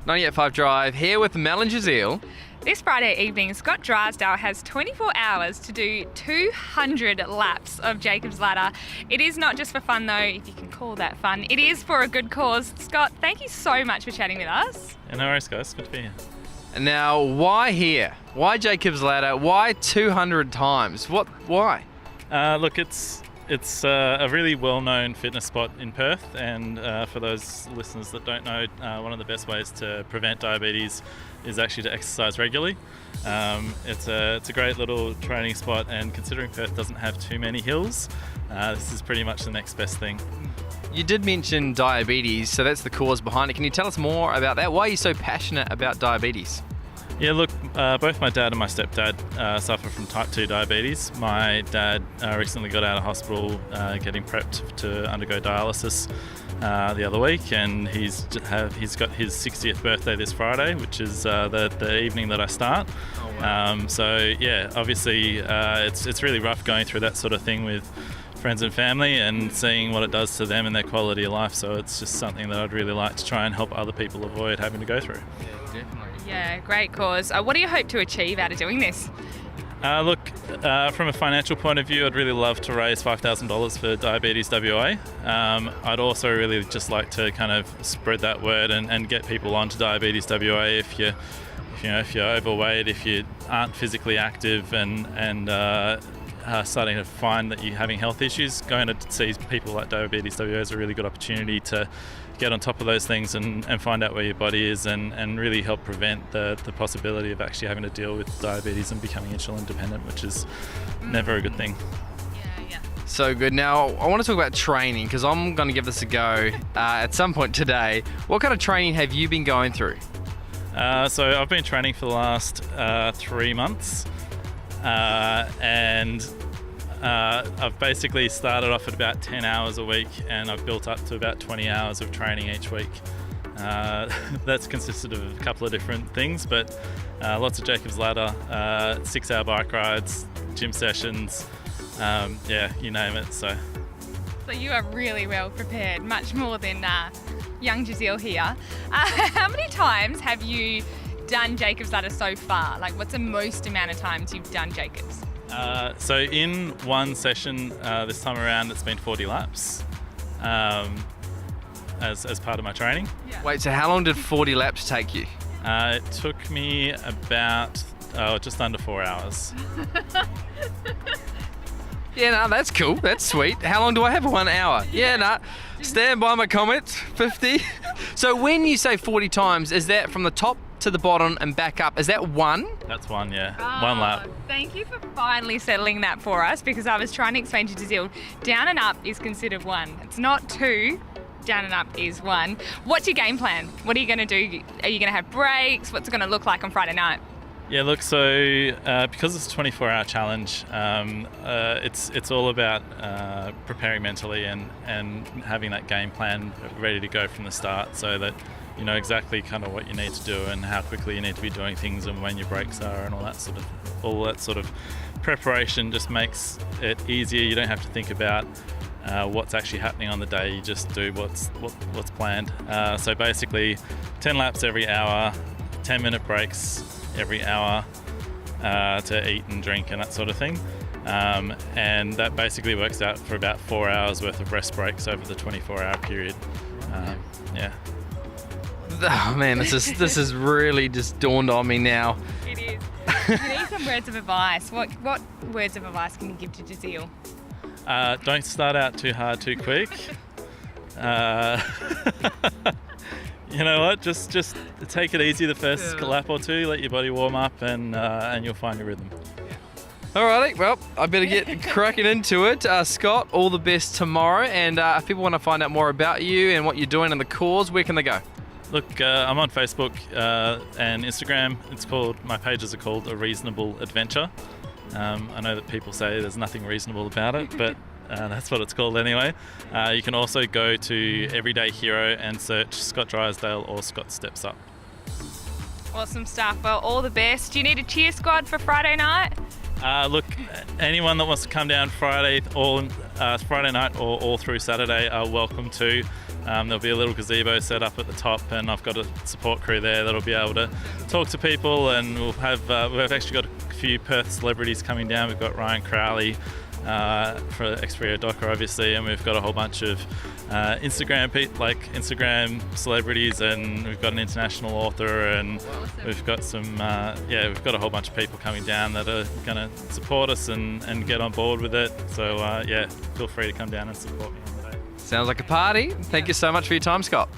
98.5 Drive here with Mel and Giselle. This Friday evening, Scott Drysdale has 24 hours to do 200 laps of Jacob's Ladder. It is not just for fun though, if you can call that fun. It is for a good cause. Scott, thank you so much for chatting with us. No worries, guys. Good to be here. And now, why here? Why Jacob's Ladder? Why 200 times? Why? Look, it's a really well-known fitness spot in Perth, and for those listeners that don't know, one of the best ways to prevent diabetes is actually to exercise regularly. It's a great little training spot, and considering Perth doesn't have too many hills, this is pretty much the next best thing. You did mention diabetes, so that's the cause behind it. Can you tell us more about that? Why are you so passionate about diabetes? Yeah, look, both my dad and my stepdad suffer from type 2 diabetes. My dad recently got out of hospital getting prepped to undergo dialysis the other week, and he's got his 60th birthday this Friday, which is the evening that I start. Oh, wow. So yeah, obviously it's really rough going through that sort of thing with friends and family and seeing what it does to them and their quality of life. So it's just something that I'd really like to try and help other people avoid having to go through. Yeah, definitely. Yeah, great cause. What do you hope to achieve out of doing this? Look, from a financial point of view, I'd really love to raise $5,000 for Diabetes WA. I'd also really just like to kind of spread that word and get people onto Diabetes WA if you're overweight, if you aren't physically active and starting to find that you're having health issues. Going to see people like Diabetes WA is a really good opportunity to get on top of those things and find out where your body is and really help prevent the possibility of actually having to deal with diabetes and becoming insulin dependent, which is never a good thing. Yeah. So good. Now, I want to talk about training because I'm going to give this a go at some point today. What kind of training have you been going through? So I've been training for the last 3 months, and I've basically started off at about 10 hours a week, and I've built up to about 20 hours of training each week. That's consisted of a couple of different things, but lots of Jacob's Ladder, 6-hour bike rides, gym sessions, you name it. So you are really well prepared, much more than young Giselle here. How many times have you done Jacob's Ladder so far? Like, what's the most amount of times you've done Jacob's? So in one session this time around, it's been 40 laps as part of my training. Yeah. Wait, so how long did 40 laps take you? It took me about just under 4 hours. Yeah, no, that's cool. That's sweet. How long do I have? 1 hour. Yeah, no. Stand by my comments. 50. So when you say 40 times, is that from the top to the bottom and back up? Is that one? That's one, yeah. One lap. Thank you for finally settling that for us, because I was trying to explain to Giselle, down and up is considered one. It's not two. Down and up is one. What's your game plan? What are you going to do? Are you going to have breaks? What's it going to look like on Friday night? Yeah, look, so because it's a 24-hour challenge, it's all about preparing mentally and having that game plan ready to go from the start, so that you know exactly kind of what you need to do and how quickly you need to be doing things and when your breaks are and all that sort of preparation just makes it easier. You don't have to think about what's actually happening on the day. You just do what's planned. So basically 10 laps every hour, 10-minute breaks every hour to eat and drink and that sort of thing, and that basically works out for about 4 hours worth of rest breaks over the 24-hour period. Yeah. Oh man, this is really just dawned on me now. It is. You need some words of advice. What words of advice can you give to Giselle? Don't start out too hard too quick. You know what? Just take it easy the first lap or two. Let your body warm up, and you'll find your rhythm. Alrighty, well, I better get cracking into it. Scott, all the best tomorrow. And if people want to find out more about you and what you're doing and the cause, where can they go? Look, I'm on Facebook and Instagram. My pages are called A Reasonable Adventure. I know that people say there's nothing reasonable about it, but that's what it's called anyway. You can also go to Everyday Hero and search Scott Drysdale or Scott Steps Up. Awesome stuff. Well, all the best. Do you need a cheer squad for Friday night? Look, anyone that wants to come down Friday night or all through Saturday are welcome to. There'll be a little gazebo set up at the top, and I've got a support crew there that'll be able to talk to people, and we've actually got a few Perth celebrities coming down. We've got Ryan Crowley for Xperia Docker, obviously, and we've got a whole bunch of Instagram celebrities, and we've got an international author, and we've got we've got a whole bunch of people coming down that are going to support us and get on board with it. So feel free to come down and support me on the day. Sounds like a party. Thank you so much for your time, Scott.